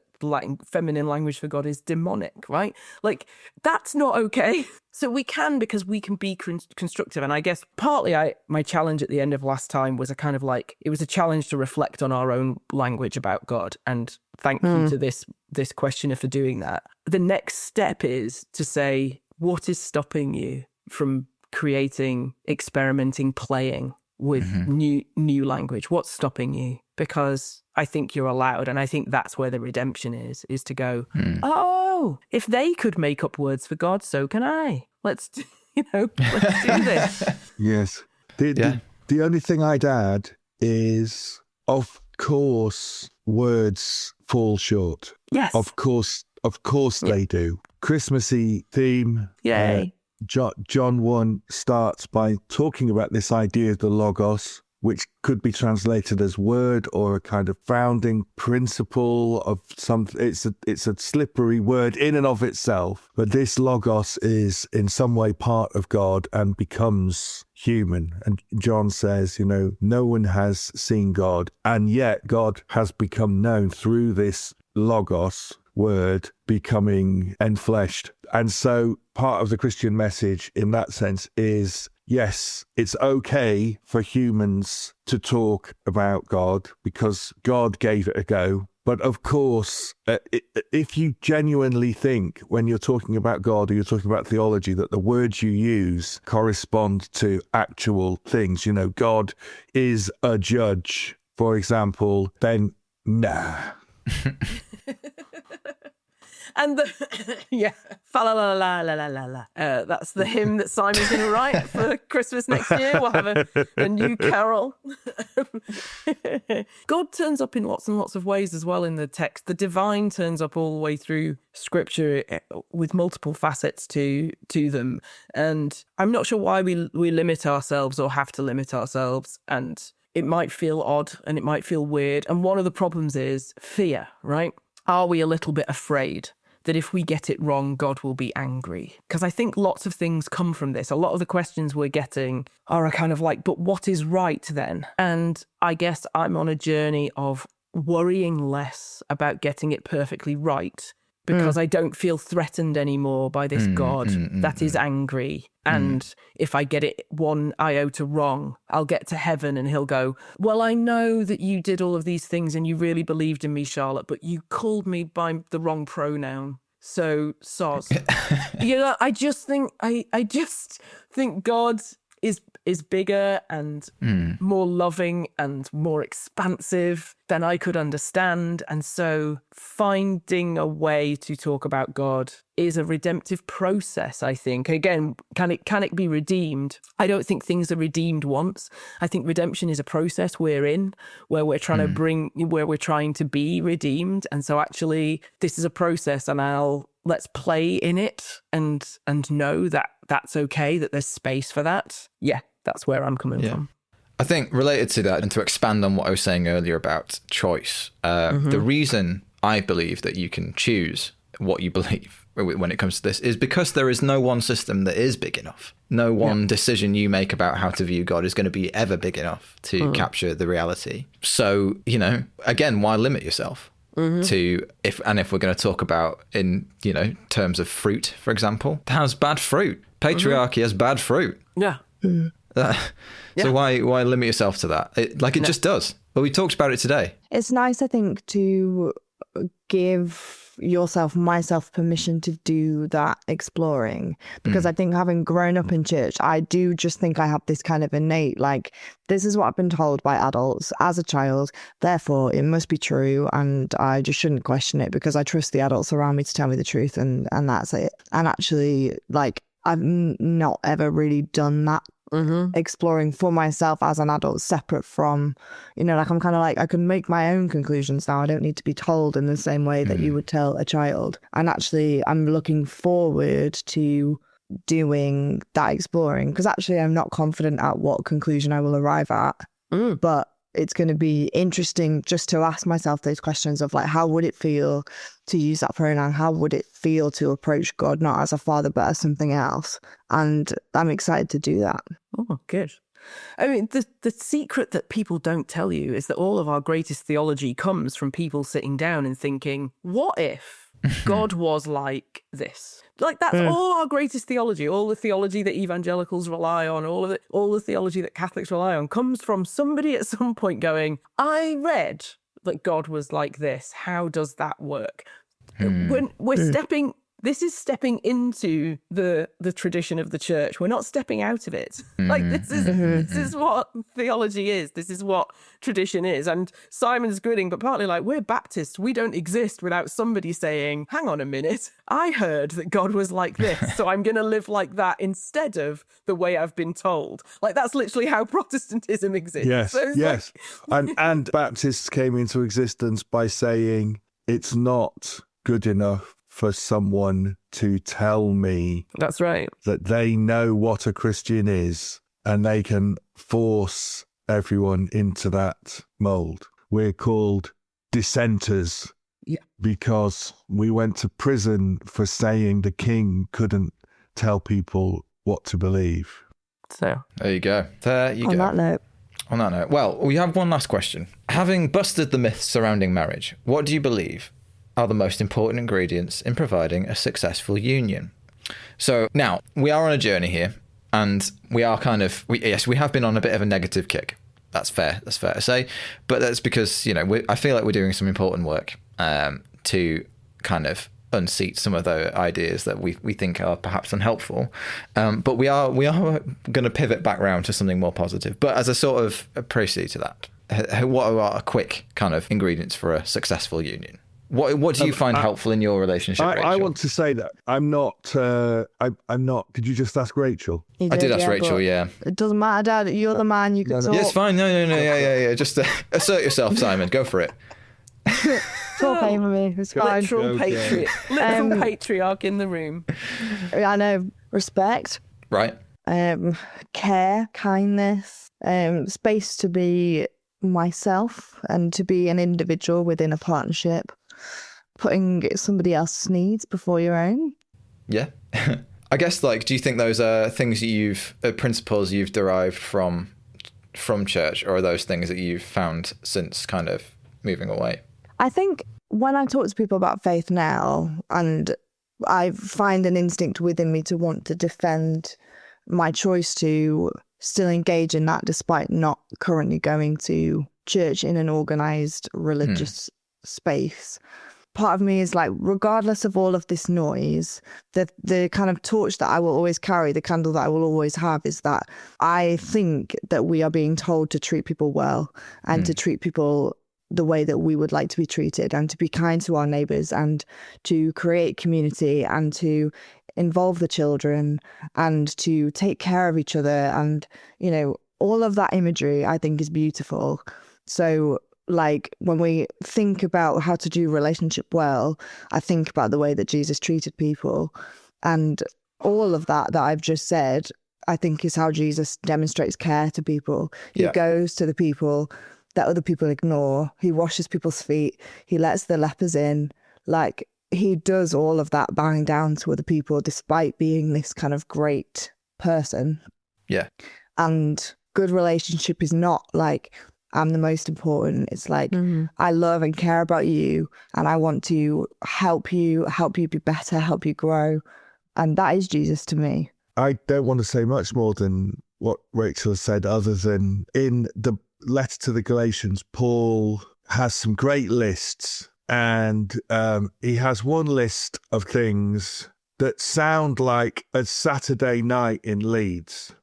feminine language for God is demonic, right? Like, that's not okay. So we can, because we can be constructive. And I guess partly my challenge at the end of last time was it was a challenge to reflect on our own language about God. And thank you to this questioner for doing that. The next step is to say, what is stopping you from creating, experimenting, playing with new language? What's stopping you? Because I think you're allowed, and I think that's where the redemption is to go, oh, if they could make up words for God, so can I. Let's do this. Yes. The only thing I'd add is, of course, words fall short. Yes. Of course they do. Christmassy theme. Yay. John 1 starts by talking about this idea of the logos, which could be translated as word or a kind of founding principle of some. It's a slippery word in and of itself, but this logos is in some way part of God and becomes human. And John says, no one has seen God, and yet God has become known through this logos word becoming enfleshed. And so part of the Christian message in that sense is, yes, it's okay for humans to talk about God because God gave it a go. But of course, if you genuinely think when you're talking about God or you're talking about theology that the words you use correspond to actual things, God is a judge, for example, then nah. And fa la la la la la la la. That's the hymn that Simon's going to write for Christmas next year. We'll have a new carol. God turns up in lots and lots of ways as well in the text. The divine turns up all the way through Scripture with multiple facets to them. And I'm not sure why we limit ourselves or have to limit ourselves. And it might feel odd and it might feel weird. And one of the problems is fear, right? Are we a little bit afraid that if we get it wrong, God will be angry? Because I think lots of things come from this. A lot of the questions we're getting are a kind of like, but what is right then? And I guess I'm on a journey of worrying less about getting it perfectly right because I don't feel threatened anymore by this God that is angry. And if I get it one iota wrong, I'll get to heaven and he'll go, well, I know that you did all of these things and you really believed in me, Charlotte, but you called me by the wrong pronoun. So, soz. I just think God is bigger and more loving and more expansive than I could understand. And so finding a way to talk about God is a redemptive process, I think. Again, can it be redeemed? I don't think things are redeemed once. I think redemption is a process we're in where we're trying to be redeemed. And so actually this is a process, and let's play in it and know that that's okay, that there's space for that. Yeah, that's where I'm coming from. I think related to that, and to expand on what I was saying earlier about choice, the reason I believe that you can choose what you believe when it comes to this is because there is no one system that is big enough. No one decision you make about how to view God is going to be ever big enough to capture the reality. So, again, why limit yourself? To if we're going to talk about in terms of fruit, for example, it has bad fruit. Patriarchy has bad fruit. So why limit yourself to that? It just does. But we talked about it today. It's nice, I think, to give myself permission to do that exploring, because I think having grown up in church, I do just think I have this kind of innate, this is what I've been told by adults as a child, therefore it must be true, and I just shouldn't question it because I trust the adults around me to tell me the truth, and that's it. And actually, I've not ever really done that exploring for myself as an adult, separate from, I'm kind of I can make my own conclusions now. I don't need to be told in the same way that you would tell a child. And actually, I'm looking forward to doing that exploring, because actually I'm not confident at what conclusion I will arrive at. But it's going to be interesting just to ask myself those questions of how would it feel to use that pronoun? How would it feel to approach God, not as a father, but as something else? And I'm excited to do that. Oh, good. I mean, the secret that people don't tell you is that all of our greatest theology comes from people sitting down and thinking, what if God was like this? That's all our greatest theology. All the theology that evangelicals rely on, all the theology that Catholics rely on comes from somebody at some point going, I read that God was like this. How does that work? When we're this is stepping into the tradition of the church. We're not stepping out of it. This is what theology is. This is what tradition is. And Simon's grinning, but partly we're Baptists. We don't exist without somebody saying, hang on a minute, I heard that God was like this, so I'm going to live like that instead of the way I've been told. That's literally how Protestantism exists. Yes, so yes. And Baptists came into existence by saying it's not good enough for someone to tell me that's right, that they know what a Christian is and they can force everyone into that mold. We're called dissenters because we went to prison for saying the king couldn't tell people what to believe. So there you go. On that note, well, we have one last question. Having busted the myths surrounding marriage, what do you believe are the most important ingredients in providing a successful union? So now we are on a journey here, and we are we have been on a bit of a negative kick. That's fair to say, but that's because I feel like we're doing some important work to kind of unseat some of the ideas that we think are perhaps unhelpful, but we are going to pivot back round to something more positive. But as a sort of a proceed to that, what are our quick kind of ingredients for a successful union? What do you find helpful in your relationship, Rachel? I want to say that I'm not. I'm not. Could you just ask Rachel? I did ask Rachel. Yeah. It doesn't matter, Dad. You're the man. You can talk. Yeah, it's fine. No. Yeah. Just assert yourself, Simon. Go for it. Talk over me. It's fine. Literal patriarch in the room. I know. Respect. Right. Care, kindness, space to be myself and to be an individual within a partnership. Putting somebody else's needs before your own. Yeah. I guess, do you think those are things that principles you've derived from church, or are those things that you've found since kind of moving away? I think when I talk to people about faith now, and I find an instinct within me to want to defend my choice to still engage in that despite not currently going to church in an organised religious space. Part of me is like, regardless of all of this noise, the kind of torch that I will always carry, the candle that I will always have, is that I think that we are being told to treat people well and to treat people the way that we would like to be treated, and to be kind to our neighbours, and to create community, and to involve the children, and to take care of each other. And, you know, all of that imagery I think is beautiful. So like when we think about how to do relationship well, I think about the way that Jesus treated people, and all of that I've just said, I think is how Jesus demonstrates care to people. He goes to the people that other people ignore. He washes people's feet. He lets the lepers in. Like, he does all of that bowing down to other people despite being this kind of great person. Yeah. And good relationship is not like, I'm the most important. It's like, I love and care about you, and I want to help you be better, help you grow. And that is Jesus to me. I don't want to say much more than what Rachel has said, other than in the letter to the Galatians, Paul has some great lists, and he has one list of things that sound like a Saturday night in Leeds.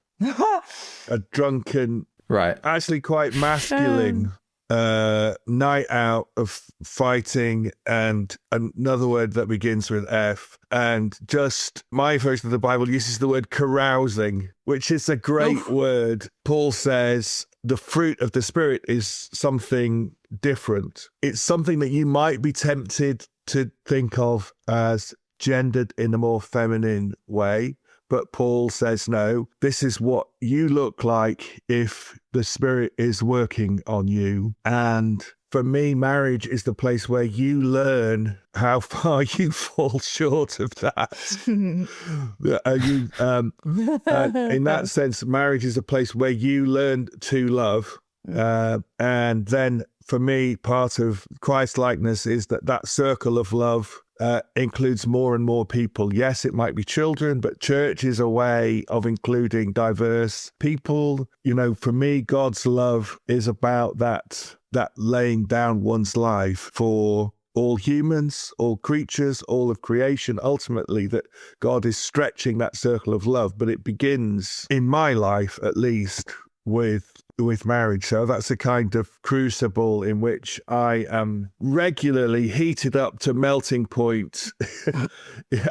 A drunken, actually quite masculine night out of fighting, and another word that begins with F. And just my version of the Bible uses the word carousing, which is a great word. Paul says the fruit of the Spirit is something different. It's something that you might be tempted to think of as gendered in a more feminine way. But Paul says, no, this is what you look like if the Spirit is working on you. And for me, marriage is the place where you learn how far you fall short of that. In that sense, marriage is a place where you learn to love. And then for me, part of Christ-likeness is that circle of love includes more and more people. Yes, it might be children, but church is a way of including diverse people. You know, for me, God's love is about that laying down one's life for all humans, all creatures, all of creation. Ultimately, that God is stretching that circle of love, but it begins, in my life at least, with marriage. So that's a kind of crucible in which I am regularly heated up to melting point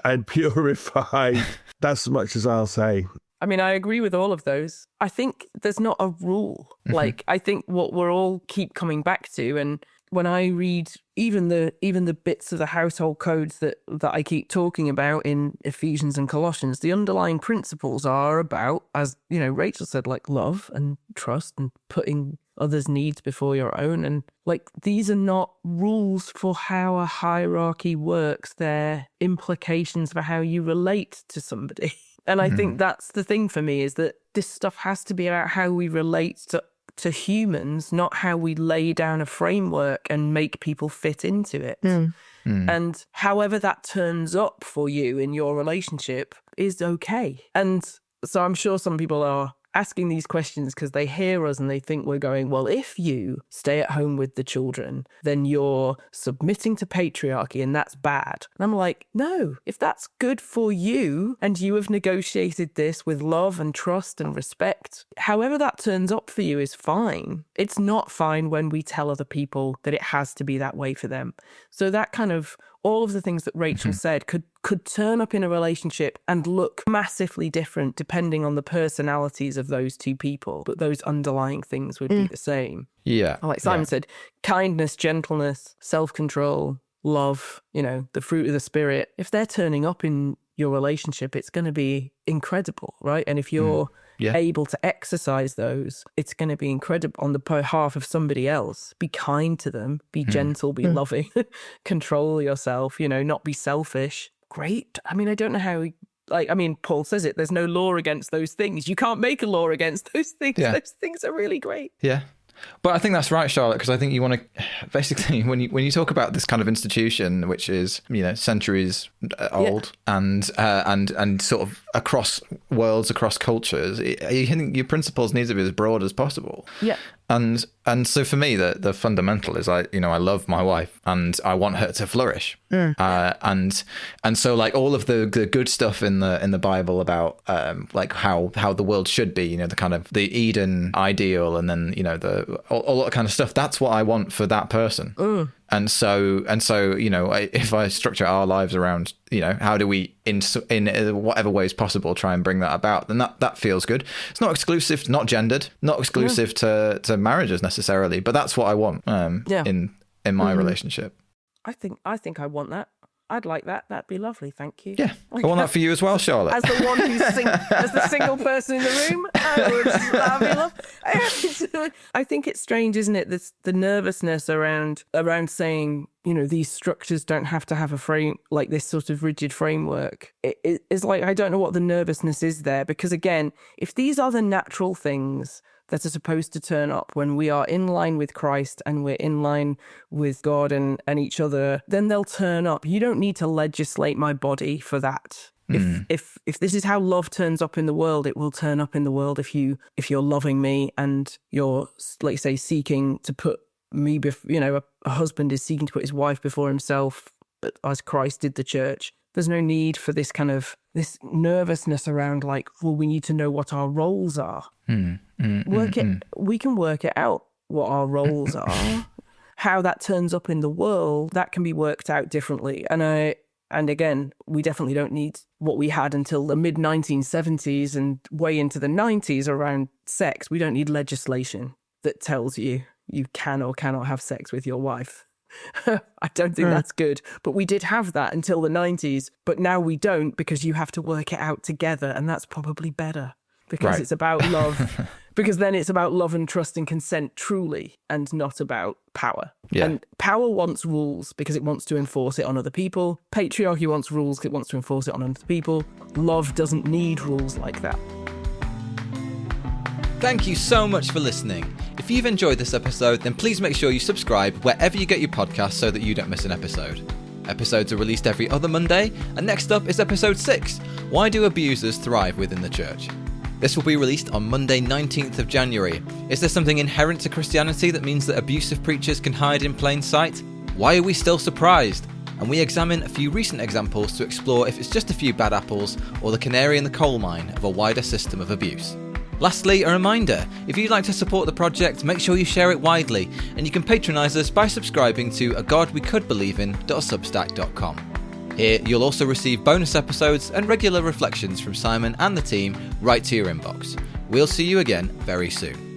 and purified. That's as much as I'll say. I mean, I agree with all of those. I think there's not a rule. Like, I think what we're all keep coming back to, and when I read even the bits of the household codes that I keep talking about in Ephesians and Colossians, the underlying principles are about, as you know, Rachel said, like love and trust and putting others' needs before your own. And like, these are not rules for how a hierarchy works. They're implications for how you relate to somebody. And I think that's the thing for me, is that this stuff has to be about how we relate to humans, not how we lay down a framework and make people fit into it. And however that turns up for you in your relationship is okay. And so I'm sure some people are asking these questions because they hear us and they think we're going, well, if you stay at home with the children, then you're submitting to patriarchy and that's bad. And I'm like, no, if that's good for you and you have negotiated this with love and trust and respect, however that turns up for you is fine. It's not fine when we tell other people that it has to be that way for them. So that kind of, all of the things that Rachel said could turn up in a relationship and look massively different depending on the personalities of those two people, but those underlying things would be the same. Yeah. Like Simon said, kindness, gentleness, self-control, love, you know, the fruit of the Spirit. If they're turning up in your relationship, it's going to be incredible, right? And if you're able to exercise those, it's going to be incredible on the behalf of somebody else. Be kind to them, be gentle, be loving, control yourself, you know, not be selfish. Great. I mean, I don't know how, Paul says it, there's no law against those things. You can't make a law against those things. Yeah. Those things are really great. Yeah. But I think that's right, Charlotte, because I think you want to basically when you talk about this kind of institution, which is centuries old and sort of across worlds, across cultures, your principles need to be as broad as possible. Yeah. And so for me, the fundamental is I love my wife and I want her to flourish. And so like all of the good stuff in the Bible about like how the world should be, the kind of the Eden ideal, and then all that kind of stuff. That's what I want for that person. And so if I structure our lives around how do we in whatever ways possible try and bring that about, then that feels good. It's not exclusive, not gendered, not exclusive to marriages necessarily, but that's what I want in my relationship. I think I want that. I'd like that. That'd be lovely. Thank you. Yeah, I want that for you as well, Charlotte. As the one who's as the single person in the room, that'd be lovely. I think it's strange, isn't it? The nervousness around saying, these structures don't have to have a frame, like this sort of rigid framework. It's like, I don't know what the nervousness is there, because again, if these are the natural things that are supposed to turn up when we are in line with Christ and we're in line with God and each other, then they'll turn up. You don't need to legislate my body for that. If this is how love turns up in the world, it will turn up in the world if you're loving me and you're, like say, seeking to put me a husband is seeking to put his wife before himself, as Christ did the church. There's no need for this kind of this nervousness around like, well, we need to know what our roles are. We can work it out what our roles are. How that turns up in the world, that can be worked out differently. And again, we definitely don't need what we had until the mid 1970s and way into the 90s around sex. We don't need legislation that tells you can or cannot have sex with your wife. I don't think that's good. But we did have that until the 90s. But now we don't, because you have to work it out together. And that's probably better, because it's about love. Because then it's about love and trust and consent truly, and not about power. Yeah. And power wants rules because it wants to enforce it on other people. Patriarchy wants rules because it wants to enforce it on other people. Love doesn't need rules like that. Thank you so much for listening. If you've enjoyed this episode, then please make sure you subscribe wherever you get your podcasts so that you don't miss an episode. Episodes are released every other Monday, and next up is episode 6, Why Do Abusers Thrive Within the Church? This will be released on Monday 19th of January. Is there something inherent to Christianity that means that abusive preachers can hide in plain sight? Why are we still surprised? And we examine a few recent examples to explore if it's just a few bad apples or the canary in the coal mine of a wider system of abuse. Lastly, a reminder, if you'd like to support the project, make sure you share it widely, and you can patronise us by subscribing to agodwecouldbelievin.substack.com. Here, you'll also receive bonus episodes and regular reflections from Simon and the team right to your inbox. We'll see you again very soon.